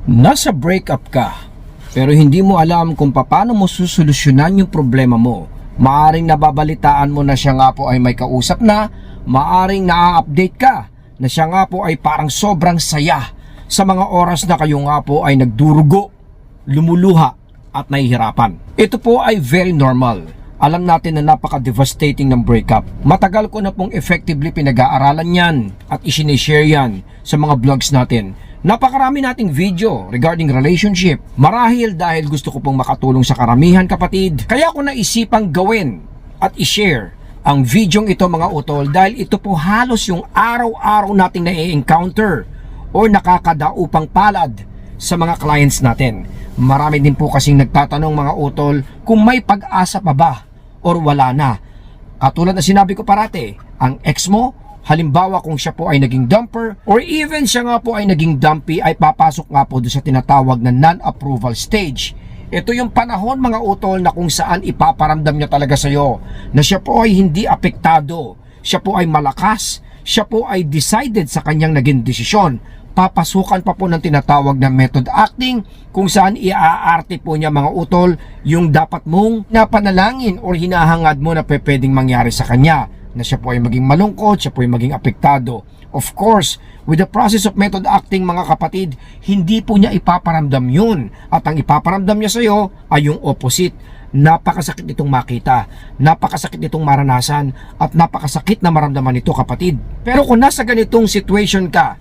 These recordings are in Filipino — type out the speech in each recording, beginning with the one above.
Nasa breakup ka, pero hindi mo alam kung paano mo susolusyonan yung problema mo. Maaring nababalitaan mo na siya nga po ay may kausap na, maaring na-update ka na siya nga po ay parang sobrang saya sa mga oras na kayo nga po ay nagdurugo, lumuluha at nahihirapan. Ito po ay very normal. Alam natin na napaka-devastating ng breakup. Matagal ko na pong effectively pinag-aaralan yan at isinishare yan sa mga vlogs natin. Napakarami nating video regarding relationship. Marahil dahil gusto ko pong makatulong sa karamihan kapatid, kaya ko naisipang gawin at i-share ang videong ito mga utol dahil ito po halos yung araw-araw nating na-encounter o nakakadaupang palad sa mga clients natin. Marami din po kasing nagtatanong mga utol kung may pag-asa pa ba or wala na. Katulad na sinabi ko parate, ang ex mo, halimbawa kung siya po ay naging dumper or even siya nga po ay naging dumpy, ay papasok nga po doon sa tinatawag na non-approval stage. Ito yung panahon mga utol na kung saan ipaparamdam niya talaga sa iyo na siya po ay hindi apektado, siya po ay malakas, siya po ay decided sa kanyang naging desisyon. Papasukan pa po ng tinatawag na method acting kung saan iaarte po niya mga utol yung dapat mong napanalangin or hinahangad mo na pwedeng mangyari sa kanya, na siya po ay maging malungkot, siya po ay maging apektado. Of course, with the process of method acting mga kapatid, hindi po niya ipaparamdam yun. At ang ipaparamdam niya sa iyo ay yung opposite. Napakasakit itong makita, napakasakit itong maranasan, at napakasakit na maramdaman ito kapatid. Pero kung nasa ganitong situation ka,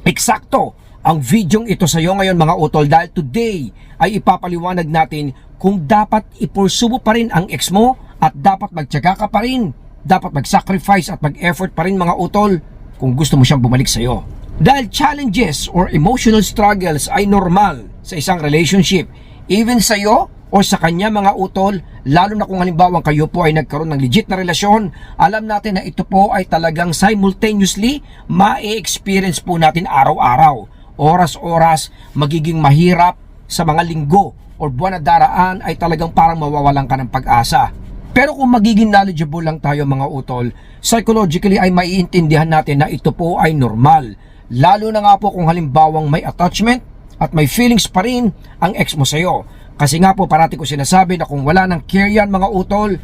eksakto ang videong ito sa iyo ngayon mga utol, dahil today ay ipapaliwanag natin kung dapat ipursubo pa rin ang ex mo at dapat magtiyaga ka pa rin, dapat mag-sacrifice at mag-effort pa rin mga utol kung gusto mo siyang bumalik sa iyo. Dahil challenges or emotional struggles ay normal sa isang relationship, even sa iyo o sa kanya mga utol, lalo na kung halimbawa kayo po ay nagkaroon ng legit na relasyon. Alam natin na ito po ay talagang simultaneously ma-experience po natin araw-araw, oras-oras, magiging mahirap sa mga linggo or buwan na daraan ay talagang parang mawawalan ka ng pag-asa. Pero kung magiging knowledgeable lang tayo mga utol, psychologically ay maiintindihan natin na ito po ay normal. Lalo na nga po kung halimbawang may attachment at may feelings pa rin ang ex mo sa'yo. Kasi nga po parati ko sinasabi na kung wala ng care yan mga utol,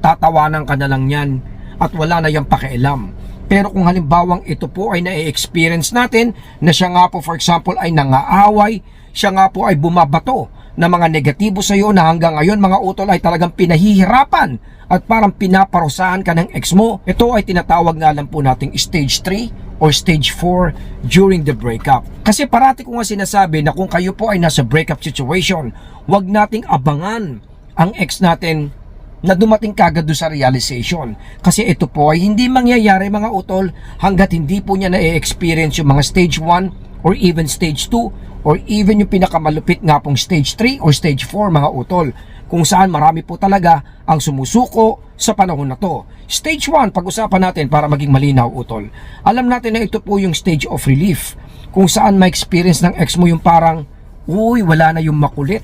tatawanan ka na lang yan at wala na yung pakialam. Pero kung halimbawang ito po ay na-experience natin na siya nga po for example ay nangaaway, siya nga po ay bumabato na mga negatibo sa iyo na hanggang ngayon mga utol ay talagang pinahihirapan at parang pinaparusahan ka ng ex mo, ito ay tinatawag na alam po nating stage 3 or stage 4 during the breakup. Kasi parati ko nga sinasabi na kung kayo po ay nasa breakup situation, wag nating abangan ang ex natin na dumating kagad doon sa realization. Kasi ito po ay hindi mangyayari mga utol hanggat hindi po niya na-experience yung mga stage 1 or even stage 2 or even yung pinakamalupit nga pong stage 3 or stage 4 mga utol, kung saan marami po talaga ang sumusuko sa panahon na to. Stage 1, pag-usapan natin para maging malinaw utol. Alam natin na ito po yung stage of relief, kung saan ma-experience ng ex mo yung parang, uy, wala na yung makulit,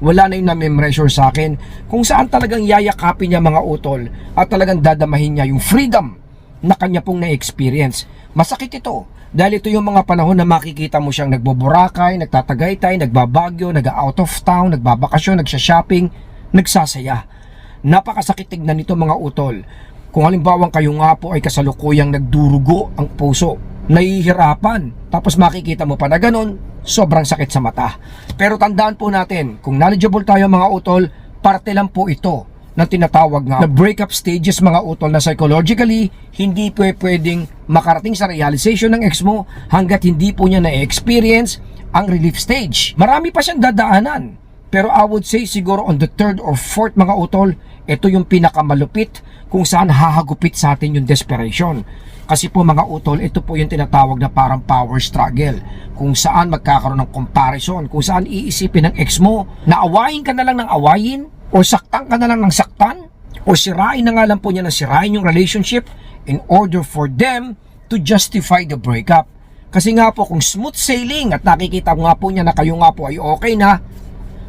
wala na yung na-measure sa akin, kung saan talagang yayakapin niya mga utol at talagang dadamahin niya yung freedom na kanya pong na-experience. Masakit ito dahil ito yung mga panahon na makikita mo siyang nagboborakay, nagtatagaytay, nagbabagyo, nag-out of town, nagbabakasyon, nagsha-shopping, nagsasaya. Napakasakit tignan nito mga utol. Kung halimbawang kayo nga po ay kasalukuyang nagdurugo ang puso, nahihirapan, tapos makikita mo pa na ganun, sobrang sakit sa mata. Pero tandaan po natin, kung knowledgeable tayo mga utol, parte lang po ito na tinatawag nga na breakup stages mga utol, na psychologically hindi po pwedeng makarating sa realization ng ex mo hanggat hindi po niya na-experience ang relief stage. Marami pa siyang dadaanan, pero I would say siguro on the 3rd or 4th mga utol, ito yung pinakamalupit kung saan hahagupit sa atin yung desperation. Kasi po mga utol, ito po yung tinatawag na parang power struggle, kung saan magkakaroon ng comparison, kung saan iisipin ng ex mo na awayin ka na lang ng awayin, o saktan ka na lang ng saktan, o sirain na nga lang po niya na sirain yung relationship in order for them to justify the breakup. Kasi nga po kung smooth sailing at nakikita nga po niya na kayo nga po ay okay na,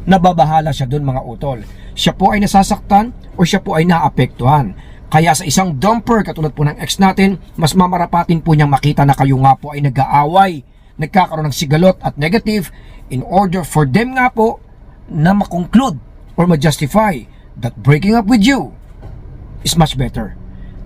nababahala siya dun mga utol. Siya po ay nasasaktan o siya po ay naapektuhan. Kaya sa isang dumper katulad po ng ex natin, mas mamarapatin po niyang makita na kayo nga po ay nag-aaway, nagkakaroon ng sigalot at negative, in order for them nga po na makonclude or ma-justify that breaking up with you is much better.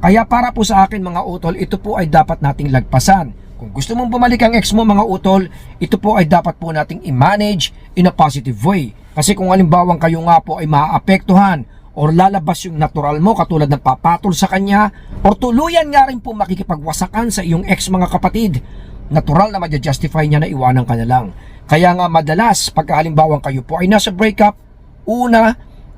Kaya para po sa akin mga utol, ito po ay dapat nating lagpasan. Kung gusto mong bumalik ang ex mo mga utol, ito po ay dapat po nating i-manage in a positive way. Kasi kung halimbawa kayo nga po ay maaapektuhan or lalabas yung natural mo katulad ng papatol sa kanya or tuluyan nga rin po makikipagwasakan sa iyong ex mga kapatid, natural na ma-justify niya na iwanan ka na lang. Kaya nga madalas pagka halimbawa kayo po ay nasa breakup,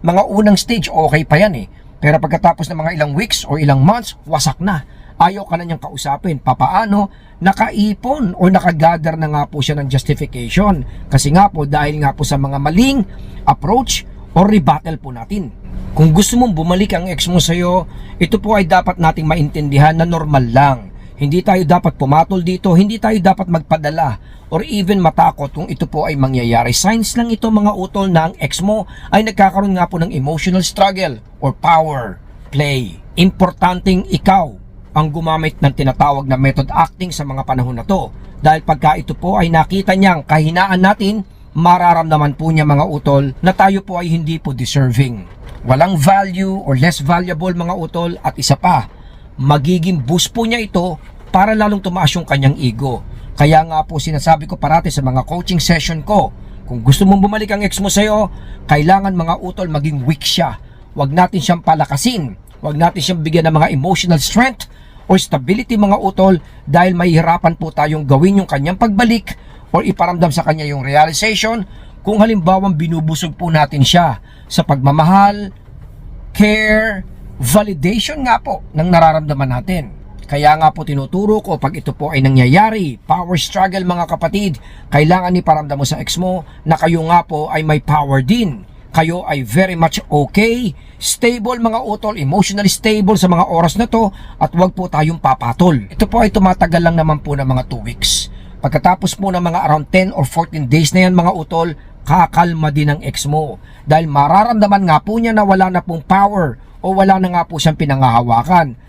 mga unang stage okay pa yan eh. Pero pagkatapos ng mga ilang weeks o ilang months, wasak na. Ayaw ka na niyang kausapin. Papaano? Nakaipon o nakagather na nga po siya ng justification. Kasi nga po dahil nga po sa mga maling approach o rebuttal po natin. Kung gusto mong bumalik ang ex mo sa'yo, ito po ay dapat nating maintindihan na normal lang. Hindi tayo dapat pumatol dito, hindi tayo dapat magpadala or even matakot kung ito po ay mangyayari. Signs lang ito mga utol na ang ex mo ay nagkakaroon nga po ng emotional struggle or power play. Importanteng ikaw ang gumamit ng tinatawag na method acting sa mga panahon na to. Dahil pagka ito po ay nakita niyang kahinaan natin, mararamdaman po niya mga utol na tayo po ay hindi po deserving. Walang value or less valuable mga utol at isa pa, magiging boost po niya ito para lalong tumaas yung kanyang ego. Kaya nga po sinasabi ko parati sa mga coaching session ko, kung gusto mong bumalik ang ex mo sa'yo, kailangan mga utol maging weak siya. Huwag natin siyang palakasin, huwag natin siyang bigyan ng mga emotional strength or stability mga utol dahil mahihirapan po tayong gawin yung kanyang pagbalik or iparamdam sa kanya yung realization kung halimbawang binubusog po natin siya sa pagmamahal, care, validation nga po ng nararamdaman natin. Kaya nga po tinuturo ko pag ito po ay nangyayari, power struggle mga kapatid, kailangan iparamdam mo sa ex mo na kayo nga po ay may power din. Kayo ay very much okay, stable mga utol, emotionally stable sa mga oras na to at wag po tayong papatol. Ito po ay tumatagal lang naman po ng mga 2 weeks. Pagkatapos po ng mga around 10 or 14 days na yan mga utol, kakalma din ang ex mo. Dahil mararamdaman nga po niya na wala na pong power o wala na nga po siyang pinangahawakan.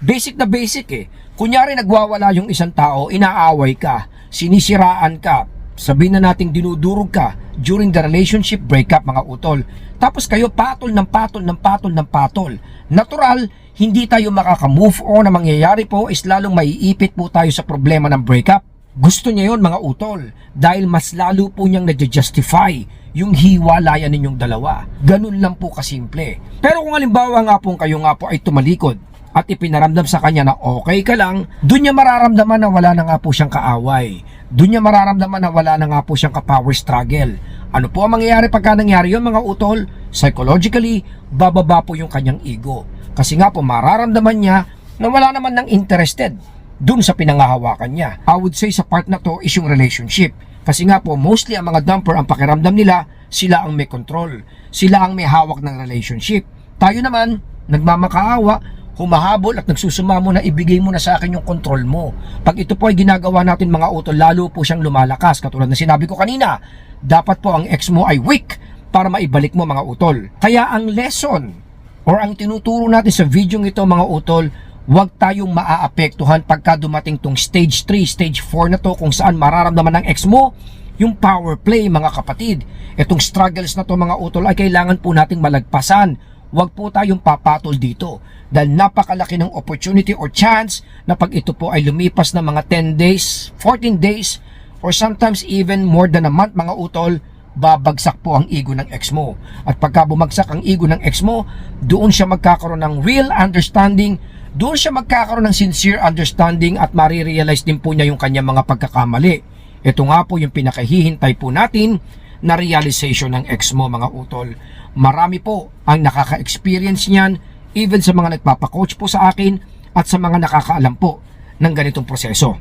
Basic na basic eh. Kunyari nagwawala yung isang tao, inaaway ka, sinisiraan ka, sabihin na nating dinudurog ka during the relationship breakup mga utol. Tapos kayo patol ng patol ng patol ng patol. Natural, hindi tayo makaka-move on na mangyayari po is lalong maiipit po tayo sa problema ng breakup. Gusto niya yon mga utol dahil mas lalo po niyang na-justify yung hiwalayan ninyong dalawa. Ganun lang po kasimple. Pero kung halimbawa nga po kayo nga po ay tumalikod at ipinaramdam sa kanya na okay ka lang, doon niya mararamdaman na wala na nga po siyang kaaway. Doon niya mararamdaman na wala na nga po siyang ka-power struggle. Ano po ang mangyayari pagka nangyari yun mga utol? Psychologically, bababa po yung kanyang ego. Kasi nga po mararamdaman niya na wala naman ng interested doon sa pinangahawakan niya. I would say sa part na to is yung relationship. Kasi nga po mostly ang mga dumper ang pakiramdam nila, sila ang may control. Sila ang may hawak ng relationship. Tayo naman, nagmamakaawa, humahabol at nagsusumamo na ibigay mo na sa akin yung control mo. Pag ito po ay ginagawa natin mga utol, lalo po siyang lumalakas. Katulad na sinabi ko kanina, dapat po ang ex mo ay weak para maibalik mo mga utol. Kaya ang lesson or ang tinuturo natin sa video ito mga utol, huwag tayong maaapektuhan pagka dumating tong stage 3, stage 4 na to kung saan mararamdaman ng ex mo yung power play mga kapatid. Itong struggles na to mga utol ay kailangan po nating malagpasan. Huwag po tayong papatol dito dahil napakalaki ng opportunity or chance na pag ito po ay lumipas ng mga 10 days, 14 days, or sometimes even more than a month mga utol, babagsak po ang ego ng ex mo. At pagka bumagsak ang ego ng ex mo, doon siya magkakaroon ng real understanding, doon siya magkakaroon ng sincere understanding at marirealize din po niya yung kanyang mga pagkakamali. Ito nga po yung pinakahihintay po natin na realization ng ex mo mga utol. Marami po ang nakaka-experience niyan, even sa mga nagpapakoach po sa akin at sa mga nakakaalam po ng ganitong proseso.